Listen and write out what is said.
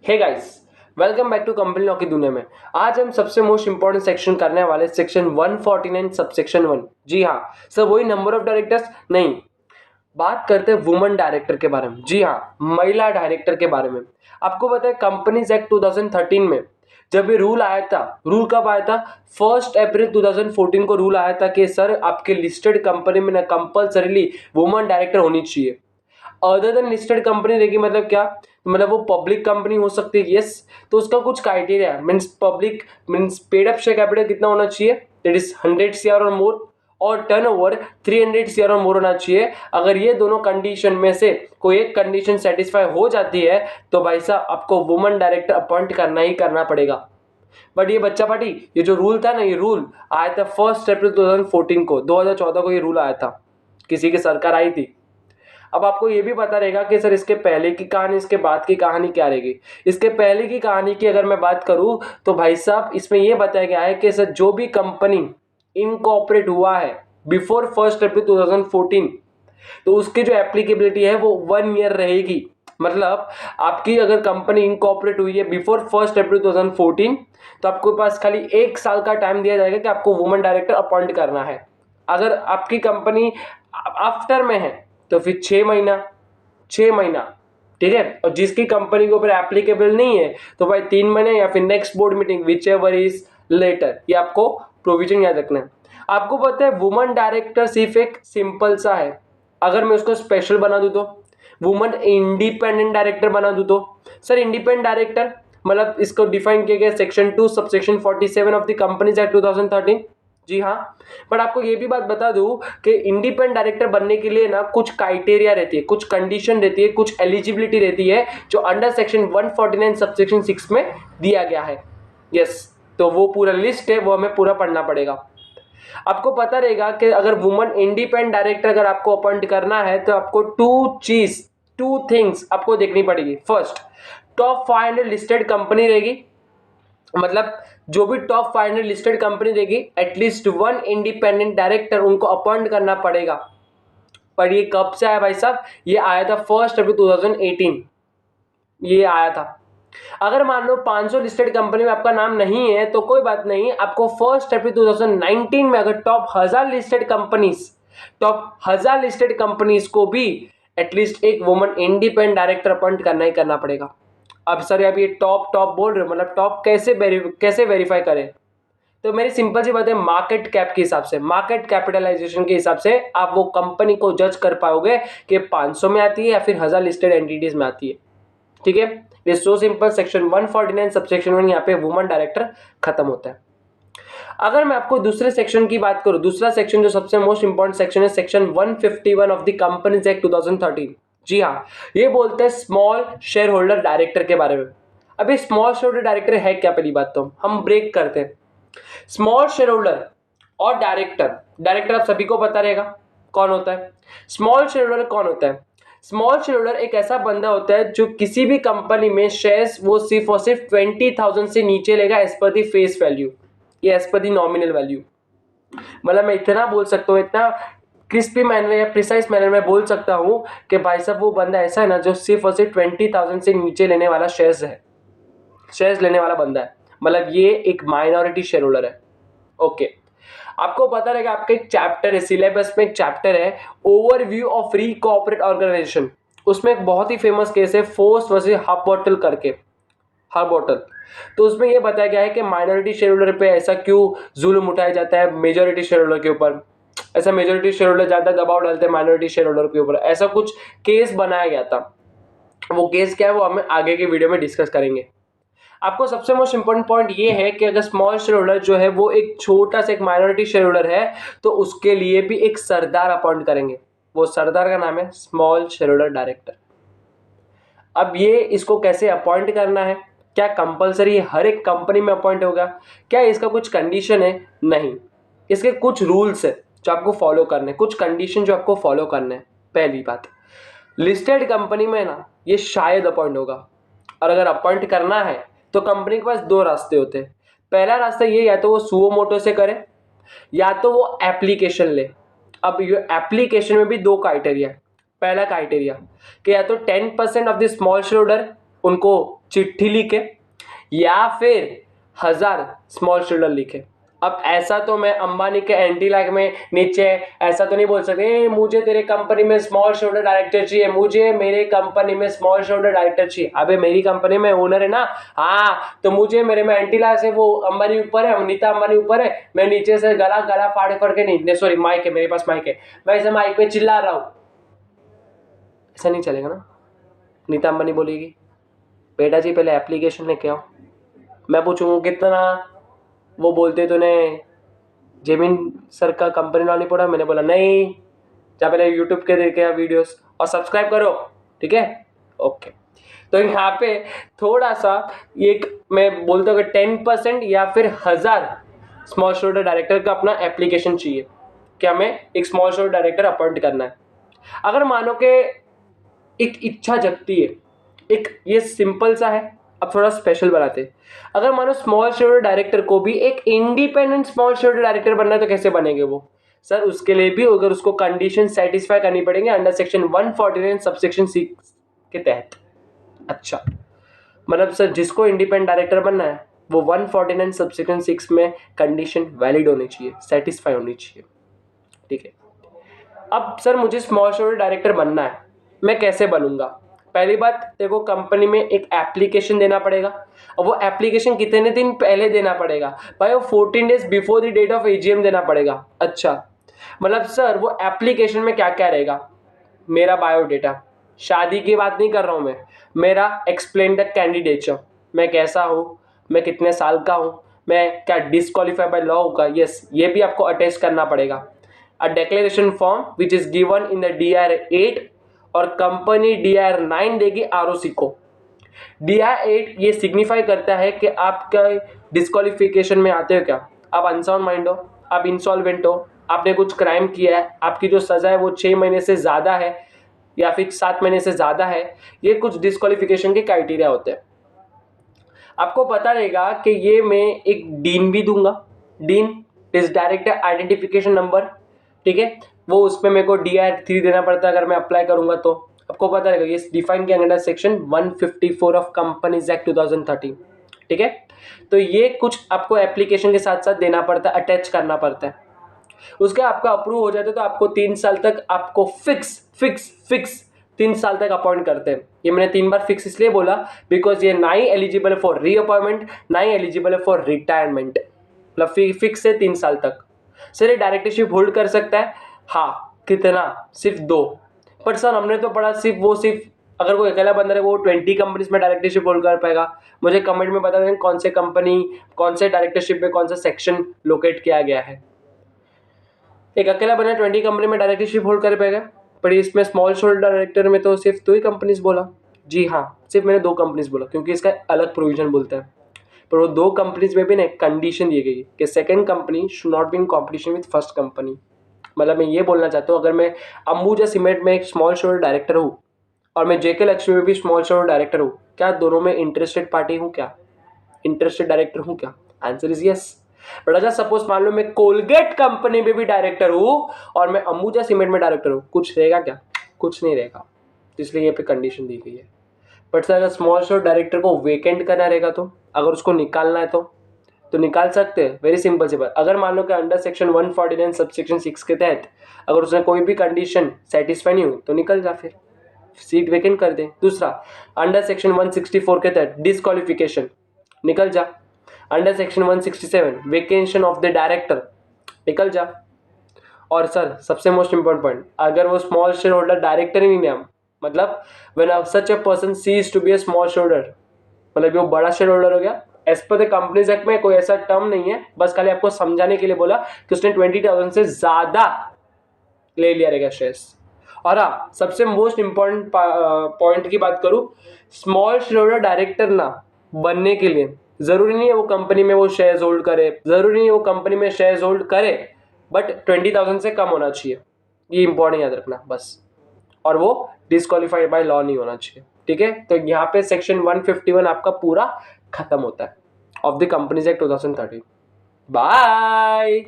Hey guys, welcome back to company law की दुनिया में। आज हम सबसे मोस्ट इंपॉर्टेंट सेक्शन करने वाले सेक्शन 149 सबसेक्शन 1। जी हाँ सर, वही नंबर ऑफ डायरेक्टर्स नहीं, बात करते हैं वुमन डायरेक्टर के बारे में। जी हाँ, महिला डायरेक्टर के बारे में। आपको पता है कंपनीज एक्ट 2013 में जब ये रूल आया था, रूल कब आया था? 1 अप्रैल 2014 को रूल आया था कि सर आपके लिस्टेड कंपनी में ना कंपल्सरीली वुमन डायरेक्टर होनी चाहिए। अदर देन लिस्टेड कंपनी रहेगी, मतलब क्या? मतलब वो पब्लिक कंपनी हो सकती है, यस। तो उसका कुछ क्राइटेरिया है, means public means paid up share capital कितना होना चाहिए, दैट इज 100 सीआर और मोर, और टर्नओवर 300 सीआर और मोर होना चाहिए। अगर ये दोनों कंडीशन में से कोई एक कंडीशन सेटिस्फाई हो जाती है तो भाई साहब आपको वुमन डायरेक्टर अपॉइंट करना ही करना पड़ेगा। बट ये बच्चा पार्टी, ये जो रूल था ना, ये रूल आया था 1 अप्रैल 2014 को, 2014 को ये रूल आया था, किसी की सरकार आई थी। अब आपको ये भी पता रहेगा कि सर इसके पहले की कहानी, इसके बाद की कहानी क्या रहेगी। इसके पहले की कहानी की अगर मैं बात करूं तो भाई साहब इसमें यह बताया गया है कि सर जो भी कंपनी इनकॉर्पोरेट हुआ है बिफोर 1 अप्रैल 2014, तो उसकी जो एप्लीकेबिलिटी है वो 1 ईयर रहेगी। मतलब आपकी अगर कंपनी इनकॉर्पोरेट हुई है बिफोर 1 अप्रैल 2014, तो आपके पास खाली 1 साल का टाइम दिया जाएगा कि आपको वुमन डायरेक्टर अपॉइंट करना है। अगर आपकी कंपनी आफ्टर में है तो फिर 6 महीना, 6 महीना, ठीक है। और जिसकी कंपनी के ऊपर एप्लीकेबल नहीं है तो भाई 3 महीने या फिर next board meeting whichever is later. ये आपको प्रोविजन याद रखना है। आपको पता है वुमन डायरेक्टर सिर्फ एक सिंपल सा है, अगर मैं उसको स्पेशल बना दूं तो वुमन इंडिपेंडेंट डायरेक्टर बना दूं तो सर इंडिपेंडेंट डायरेक्टर मतलब इसको डिफाइन किया गया section 2 subsection 47 of the Companies Act 2013। जी हाँ, बट आपको ये भी बात बता दूं कि इंडिपेंडेंट डायरेक्टर बनने के लिए ना कुछ क्राइटेरिया रहती है, कुछ कंडीशन रहती है, कुछ एलिजिबिलिटी रहती है जो अंडर सेक्शन 149 सबसेक्शन 6 में दिया गया है। यस, तो वो पूरा लिस्ट है, वो हमें पूरा पढ़ना पड़ेगा। आपको पता रहेगा कि अगर वुमन इंडिपेंडेंट डायरेक्टर अगर आपको अपॉइंट करना है तो आपको टू थिंग्स आपको देखनी पड़ेगी। फर्स्ट, टॉप 500 लिस्टेड कंपनी रहेगी, मतलब जो भी टॉप 500 लिस्टेड कंपनी रहेगी एटलीस्ट 1 इंडिपेंडेंट डायरेक्टर उनको अपॉइंट करना पड़ेगा। पर ये कब से आया भाई साहब? ये आया था 1 अप्रैल 2018, ये आया था। अगर मान लो 500 लिस्टेड कंपनी में आपका नाम नहीं है तो कोई बात नहीं, आपको 1 अप्रैल 2019 में अगर टॉप 1000 लिस्टेड कंपनीज को भी एटलीस्ट एक वुमन इंडिपेंडेंट डायरेक्टर अपॉइंट करना ही करना पड़ेगा। अब सर अब ये टॉप बोल रहे हो, मतलब टॉप कैसे वेरीफाई करें? तो मेरी सिंपल सी बात है, मार्केट कैप के हिसाब से, मार्केट कैपिटलाइजेशन के हिसाब से आप वो कंपनी को जज कर पाओगे कि 500 में आती है या फिर 1000 लिस्टेड एंटिटीज में आती है। ठीक है, ये सो सिंपल। सेक्शन 149 सबसेक्शन 1 यहाँ पे वुमन डायरेक्टर खत्म होता है। अगर मैं आपको दूसरे सेक्शन की बात करूं, दूसरा सेक्शन जो सबसे मोस्ट इंपॉर्टेंट सेक्शन है, section 151 of the Companies Act 2013। जी हाँ, ये बोलते हैं स्मॉल शेयर होल्डर डायरेक्टर के बारे में। अभी स्मॉल शेयर होल्डर डायरेक्टर है क्या? पहली बात तो हम ब्रेक करते हैं। स्मॉल शेयर होल्डर और डायरेक्टर आप सभी को पता रहेगा कौन होता है। स्मॉल शेयर होल्डर कौन होता है? स्मॉल शेयर होल्डर एक ऐसा बंदा होता है जो किसी भी कंपनी में शेयर्स वो सिर्फ और सिर्फ 20,000 से नीचे लेगा एज पर दी फेस वैल्यू, ये एज पर दी नॉमिनल वैल्यू। मतलब मैं इतना बोल सकता हूँ, इतना क्रिस्पी मैनर या प्रिसाइज मैनर में बोल सकता हूँ कि भाई साहब वो बंदा ऐसा है ना जो सिर्फ और सिर्फ 20,000 से नीचे लेने वाला शेयर्स लेने वाला बंदा है। मतलब ये एक माइनॉरिटी शेयर होल्डर है। ओके, आपको पता रहेगा आपका एक चैप्टर है, सिलेबस में एक चैप्टर है overview of free cooperate organisation. उसमें एक बहुत ही फेमस केस है फोर्स वर्सेस हर्बोटल करके, हर्बोटल। तो उसमें यह बताया गया है कि माइनॉरिटी शेयर होल्डर पे ऐसा क्यों जुल्म उठाया जाता है मेजॉरिटी शेयर होल्डर के ऊपर, ऐसा मेजॉरिटी शेयर होल्डर ज्यादा दबाव डालते हैं माइनॉरिटी शेयर होल्डर के ऊपर, ऐसा कुछ केस बनाया गया था। वो केस क्या है वो हमें आगे के वीडियो में डिस्कस करेंगे। आपको सबसे मोस्ट इंपॉर्टेंट पॉइंट ये है कि अगर स्मॉल शेयर होल्डर जो है वो एक छोटा सा एक माइनॉरिटी शेयर होल्डर है तो उसके लिए भी एक सरदार अपॉइंट करेंगे। वो सरदार का नाम है स्मॉल शेयर होल्डर डायरेक्टर। अब ये इसको कैसे अपॉइंट करना है? क्या कंपलसरी हर एक कंपनी में अपॉइंट होगा? क्या इसका कुछ कंडीशन है? नहीं, इसके कुछ रूल्स है जो आपको फॉलो करने, कुछ कंडीशन जो आपको फॉलो करने हैं। पहली बात, लिस्टेड कंपनी में ना ये शायद अपॉइंट होगा, और अगर अपॉइंट करना है तो कंपनी के पास दो रास्ते होते हैं। पहला रास्ता ये, या तो वो सुओ मोटो से करे या तो वो एप्लीकेशन ले। अब ये एप्लीकेशन में भी दो क्राइटेरिया है। पहला क्राइटेरिया कि या तो 10% of the small share holder उनको चिट्ठी लिखे या फिर 1000 स्मॉल शेयर होल्डर लिखे। अब ऐसा तो मैं अंबानी के एंटी लैग में नीचे ऐसा तो नहीं बोल सकते मुझे तेरे कंपनी में स्मॉल शेयर होल्डर डायरेक्टर चाहिए, मुझे मेरे कंपनी में स्मॉल शेयर होल्डर डायरेक्टर चाहिए। अबे मेरी कंपनी में ओनर है ना, हाँ तो मुझे मेरे में एंटी लैग से वो अंबानी ऊपर है, अनीता अंबानी ऊपर है, मैं नीचे से गला गला फाड़ फाड़ के नहीं सॉरी माइक है मेरे पास, माइक है, मैं ऐसे माइक पे चिल्ला रहा हूँ, ऐसा नहीं चलेगा ना। नीता अंबानी बोलेगी बेटा जी पहले एप्लीकेशन लेके आओ, मैं पूछूंगा कितना, वो बोलते तूने जेमिन सर का कंपनी नाम नहीं पढ़ा, मैंने बोला नहीं, जा पहले यूट्यूब के देखे वीडियोस और सब्सक्राइब करो, ठीक है ओके। तो यहाँ पे थोड़ा सा एक मैं बोलता हूँ कि 10% या फिर 1000 स्मॉल शेयर होल्डर डायरेक्टर का अपना एप्लीकेशन चाहिए कि हमें एक small shareholder director appoint करना है। अगर मानो कि एक इच्छा जगती है, एक ये सिंपल सा है, अब थोड़ा स्पेशल बनाते हैं। अगर मानो स्मॉल शेयर होल्डर डायरेक्टर को भी एक independent small shareholder director बनना है तो कैसे बनेंगे वो सर, उसके लिए भी अगर उसको कंडीशन सेटिस्फाई करनी पड़ेंगे अंडर सेक्शन 149 सबसेक्शन 6 के तहत। अच्छा मतलब सर जिसको इंडिपेंडेंट डायरेक्टर बनना है वो 149 सबसेक्शन 6 में कंडीशन वैलिड होनी चाहिए, सेटिस्फाई होनी चाहिए, ठीक है। अब सर मुझे स्मॉल शेयर होल्डर डायरेक्टर बनना है, मैं कैसे बनूंगा? पहली बात देखो कंपनी में एक एप्लीकेशन देना पड़ेगा, और वो एप्लीकेशन कितने दिन पहले देना पड़ेगा भाई? वो 14 days before the date of AGM देना पड़ेगा। अच्छा मतलब सर वो एप्लीकेशन में क्या क्या रहेगा? मेरा बायोडेटा, शादी की बात नहीं कर रहा हूँ मैं, मेरा एक्सप्लेन द कैंडिडेचर, मैं कैसा हूँ, मैं कितने साल का हूँ, मैं क्या डिस्क्वालीफाई बाय लॉ होगा, यस ये भी आपको अटैच करना पड़ेगा। A declaration form which is given in the DIR 8 और कंपनी DIR 9 देगी ROC को। DIR 8 ये सिग्निफाई करता है कि आपका डिस्क्वालिफिकेशन में आते हो क्या, आप अनसाउंड माइंड हो, आप इंसॉल्वेंट हो, आपने कुछ क्राइम किया है, आपकी जो सजा है वो 6 महीने से ज़्यादा है या फिर 7 महीने से ज़्यादा है, ये कुछ डिस्क्वालिफिकेशन के क्राइटेरिया होते हैं। आपको पता रहेगा कि ये मैं एक डीन भी दूंगा, dean is director identification number, ठीक है, वो उसमें मेरे को DIR 3 देना पड़ता है अगर मैं अप्लाई करूंगा तो। आपको पता रहेगा ये डिफाइन किया under section 154 of companies Act 2013, ठीक है। तो ये कुछ आपको एप्लीकेशन के साथ साथ देना पड़ता है, अटैच करना पड़ता है। उसके आपका अप्रूव हो जाता है तो आपको 3 साल तक आपको फिक्स 3 साल तक अपॉइंट करते हैं। ये मैंने 3 बार फिक्स इसलिए बोला बिकॉज ये ना ही एलिजिबल है फॉर रीअपॉइंटमेंट, ना ही एलिजिबल है फॉर रिटायरमेंट, मतलब फिक्स है 3 साल तक। सर ये डायरेक्टरशिप होल्ड कर सकता है, हाँ कितना, सिर्फ 2। पर सर हमने तो पढ़ा सिर्फ अगर कोई अकेला बंदा है वो 20 कंपनीज में डायरेक्टरशिप होल्ड कर पाएगा। मुझे कमेंट में बता दें कौन से कंपनी कौन से डायरेक्टरशिप में कौन सा सेक्शन लोकेट किया गया है। एक अकेला बना 20 कंपनी में डायरेक्टरशिप होल्ड कर पाएगा, पर इसमें स्मॉल शेयर डायरेक्टर में तो सिर्फ 2 ही कंपनीज बोला। जी हाँ सिर्फ मैंने 2 कंपनीज बोला क्योंकि इसका अलग प्रोविजन बोलता है। पर वो 2 कंपनीज में भी ना कंडीशन दी गई कि second company should not be in competition with first company. मतलब मैं ये बोलना चाहता हूँ अगर मैं अंबुजा सीमेंट में एक स्मॉल शेयर डायरेक्टर हूँ और मैं JK लक्ष्मी में भी स्मॉल शेयर डायरेक्टर हूँ, क्या दोनों में इंटरेस्टेड पार्टी हूँ, क्या इंटरेस्टेड डायरेक्टर हूँ क्या? Answer is yes. बट अगर सपोज मान लो मैं कोलगेट कंपनी में भी डायरेक्टर हूँ और मैं अंबुजा सीमेंट में डायरेक्टर हूँ, कुछ रहेगा क्या? कुछ नहीं रहेगा, इसलिए यहाँ पे कंडीशन दी गई है। बट सर अगर स्मॉल शेयर डायरेक्टर को वेकेंट करना रहेगा तो अगर उसको निकालना है तो निकाल सकते हैं, वेरी सिंपल सी बात। अगर मान लो कि अंडर सेक्शन 149 सबसेक्शन 6 के तहत अगर उसने कोई भी कंडीशन सेटिस्फाई नहीं हुई तो निकल जा, फिर सीट वेकेंट कर दे। दूसरा अंडर सेक्शन 164 के तहत डिस्क्वालिफिकेशन, निकल जा। Under section 167 vacation of the director, निकल जा। और सर सबसे मोस्ट इंपॉर्टेंट पॉइंट, अगर वो स्मॉल शेयर होल्डर डायरेक्टर ही नहीं है, मतलब when such a person ceases to be a small shareholder, मतलब वो बड़ा शेयर होल्डर हो गया। As per the Companies act में कोई ऐसा टर्म नहीं है, बस खाली आपको समझाने के लिए बोला कि उसने 20,000 से ज्यादा ले लिया रहेगा शेयर्स। और हाँ सबसे मोस्ट इंपॉर्टेंट पॉइंट की बात करूं, स्मॉल शेयर होल्डर डायरेक्टर ना बनने के लिए जरूरी नहीं है वो कंपनी में वो शेयर्स होल्ड करे, जरूरी नहीं है वो कंपनी में शेयर्स होल्ड करे, बट 20,000 से कम होना चाहिए, ये इंपॉर्टेंट याद रखना बस। और वो डिस्क्वालीफाइड बाय लॉ नहीं होना चाहिए, ठीक है। तो यहाँ पे सेक्शन 151 आपका पूरा खत्म होता है of the Companies Act 2013। Bye.